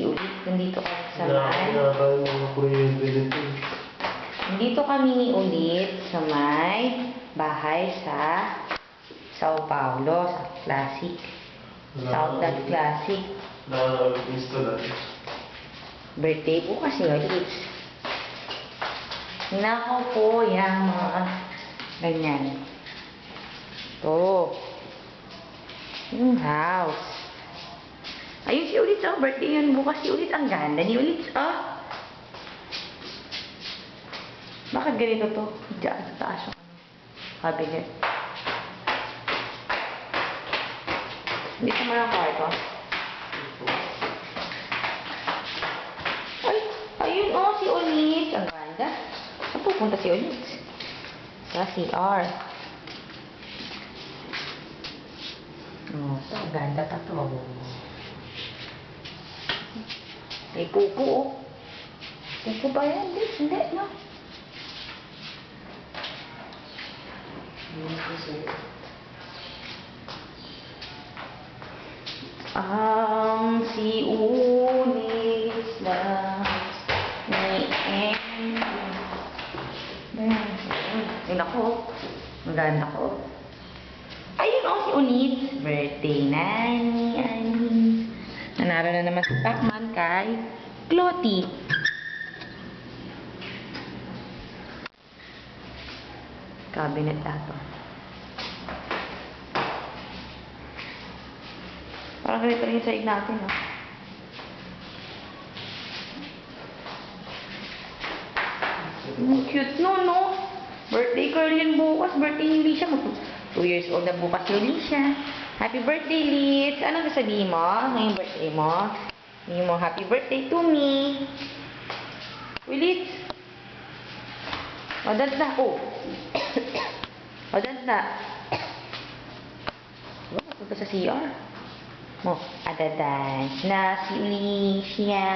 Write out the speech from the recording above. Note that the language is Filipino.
si Ulit. Nandito kami sa Kinakain mga kuryente dito. Nandito kami ni Ulit sa may bahay sa Sao Paulo, sa Classic. Southland Classic. Na-install Birthday po kasi Ulit. Hinakaw po yung mga ganyan. Ito. Yung house. Ayun si Ulit, oh. Birthday yun bukas si Ulit. Ang ganda ni Ulit, oh. Bakit ganito to? Diyan sa taas yung cabinet. Hindi ko man ang kwarto. Ay, ayun, oh, si Ulit. Ang ganda. Saan pupunta si Ulit? Sa CR. Oh, ito, ang ganda pa to. May pupo, oh. Pupo ba yan? Hindi, no? Ang si Ulis lang ni Ay, nako. Ang ganda ko. Ayun, oh, si Unis. Birthday na ni Anis. Nanalo na naman si Pacman kay Clotty. Cabinet dato. Parang ganito rin yung side natin, ha? Cute, no? Birthday girl yun bukas. Birthday ni Lisha. 2 years old na bukas yung Lisha. Happy birthday, Litz. Anong sasabihin mo ngayong birthday mo? Sabihin mo, happy birthday to me. Uy, Litz. O, dance na. Oh. O, dance na. Oh, punta sa CR. Mo, ada-dance na si Alicia.